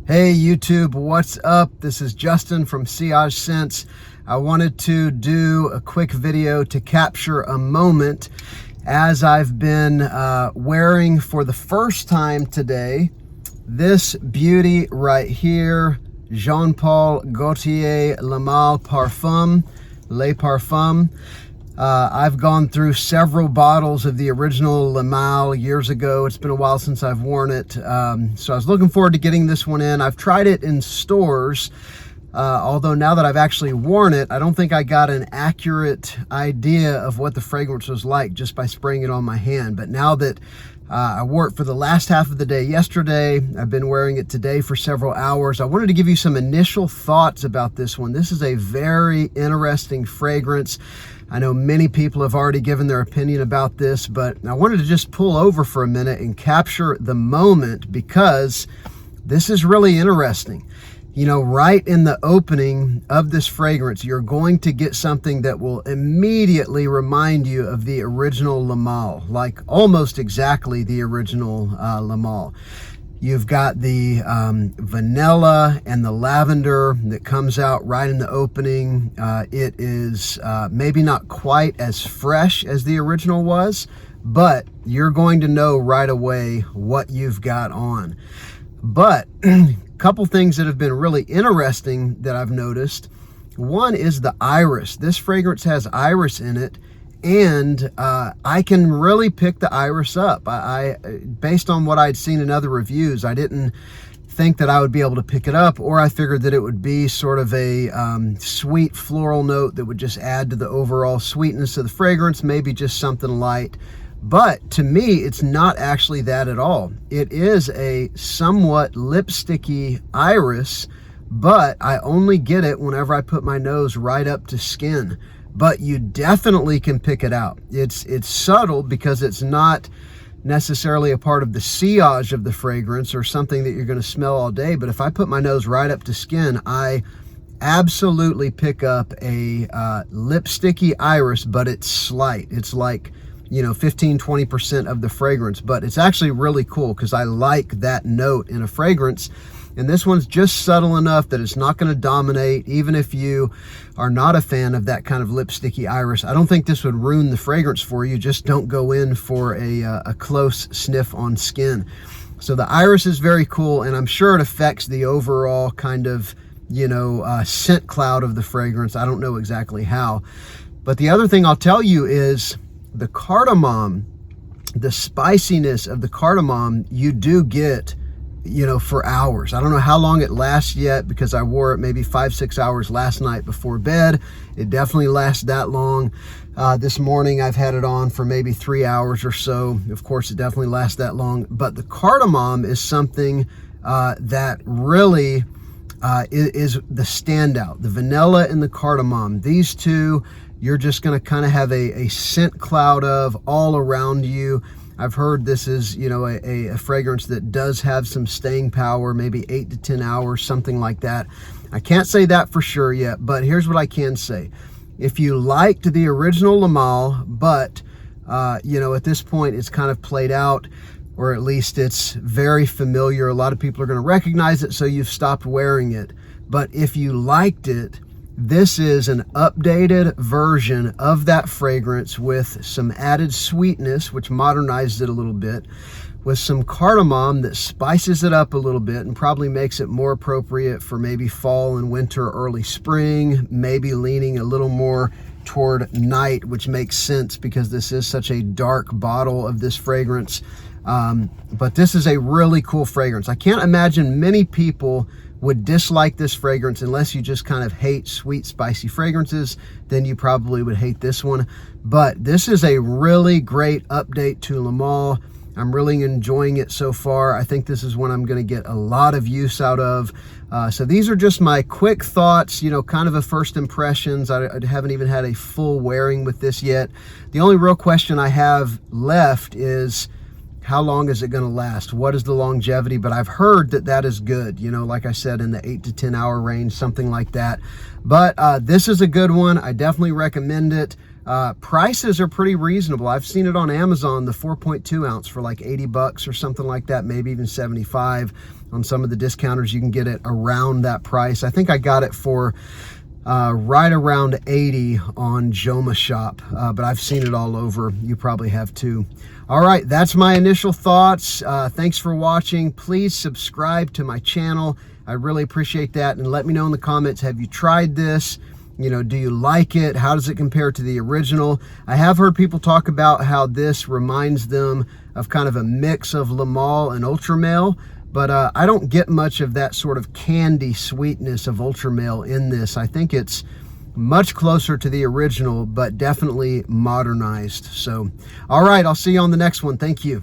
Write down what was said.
Hey YouTube, what's up? This is Justin from Sillage Scents. I wanted to do a quick video to capture a moment as I've been wearing for the first time today this beauty right here, Jean Paul Gaultier Le Male Parfum, Le Parfum. I've gone through several bottles of the original Le Male years ago. It's been a while since I've worn it. So I was looking forward to getting this one in. I've tried it in stores, although now that I've actually worn it, I don't think I got an accurate idea of what the fragrance was like just by spraying it on my hand. But now that I wore it for the last half of the day yesterday, I've been wearing it today for several hours, I wanted to give you some initial thoughts about this one. This is a very interesting fragrance. I know many people have already given their opinion about this, but I wanted to just pull over for a minute and capture the moment because this is really interesting. You know, right in the opening of this fragrance, you're going to get something that will immediately remind you of the original Le Male, like almost exactly the original Le Male. You've got the vanilla and the lavender that comes out right in the opening. It is maybe not quite as fresh as the original was, but you're going to know right away what you've got on. But a couple things that have been really interesting that I've noticed. One is the iris. This fragrance has iris in it, and I can really pick the iris up. Based on what I'd seen in other reviews, I didn't think that I would be able to pick it up, or I figured that it would be sort of a sweet floral note that would just add to the overall sweetness of the fragrance, maybe just something light. But to me, it's not actually that at all. It is a somewhat lipsticky iris, but I only get it whenever I put my nose right up to skin. But you definitely can pick it out. It's subtle because it's not necessarily a part of the sillage of the fragrance or something that you're going to smell all day. But if I put my nose right up to skin, I absolutely pick up a lipsticky iris, but it's slight. It's like, you know, 15-20% of the fragrance, but it's actually really cool because I like that note in a fragrance. And this one's just subtle enough that it's not going to dominate. Even if you are not a fan of that kind of lipsticky iris, I don't think this would ruin the fragrance for you. Just don't go in for a close sniff on skin. So the iris is very cool, and I'm sure it affects the overall kind of, you know, scent cloud of the fragrance. I don't know exactly how. But the other thing I'll tell you is the cardamom, the spiciness of the cardamom, you do get, you know, for hours. I don't know how long it lasts yet because I wore it maybe 5-6 hours last night before bed. It definitely lasts that long. This morning I've had it on for maybe 3 hours or so. Of course, it definitely lasts that long. But the cardamom is something that really is the standout. The vanilla and the cardamom, these two, you're just going to kind of have a scent cloud of all around you. I've heard this is, you know, a fragrance that does have some staying power, maybe 8 to 10 hours, something like that. I can't say that for sure yet, but here's what I can say. If you liked the original Le Male, but, you know, at this point it's kind of played out, or at least it's very familiar. A lot of people are going to recognize it, so you've stopped wearing it. But if you liked it, this is an updated version of that fragrance with some added sweetness, which modernized it a little bit, with some cardamom that spices it up a little bit and probably makes it more appropriate for maybe fall and winter, early spring, maybe leaning a little more toward night, which makes sense because this is such a dark bottle of this fragrance. But this is a really cool fragrance. I can't imagine many people would dislike this fragrance unless you just kind of hate sweet, spicy fragrances. Then you probably would hate this one. But this is a really great update to Le Male. I'm really enjoying it so far. I think this is one I'm going to get a lot of use out of. So these are just my quick thoughts, you know, kind of a first impressions. I haven't even had a full wearing with this yet. The only real question I have left is, how long is it going to last? What is the longevity? But I've heard that that is good, you know, like I said, in the 8 to 10 hour range, something like that. But this is a good one. I definitely recommend it. Prices are pretty reasonable. I've seen it on Amazon, the 4.2 ounce for like 80 bucks or something like that, maybe even 75. On some of the discounters, you can get it around that price. I think I got it for right around 80 on Joma Shop, but I've seen it all over. You probably have too. All right, that's my initial thoughts. Thanks for watching. Please subscribe to my channel. I really appreciate that. And let me know in the comments, have you tried this? You know, do you like it? How does it compare to the original? I have heard people talk about how this reminds them of kind of a mix of Le Male and Ultra Male, but I don't get much of that sort of candy sweetness of Ultra Male in this. I think it's much closer to the original, but definitely modernized. So, all right, I'll see you on the next one. Thank you.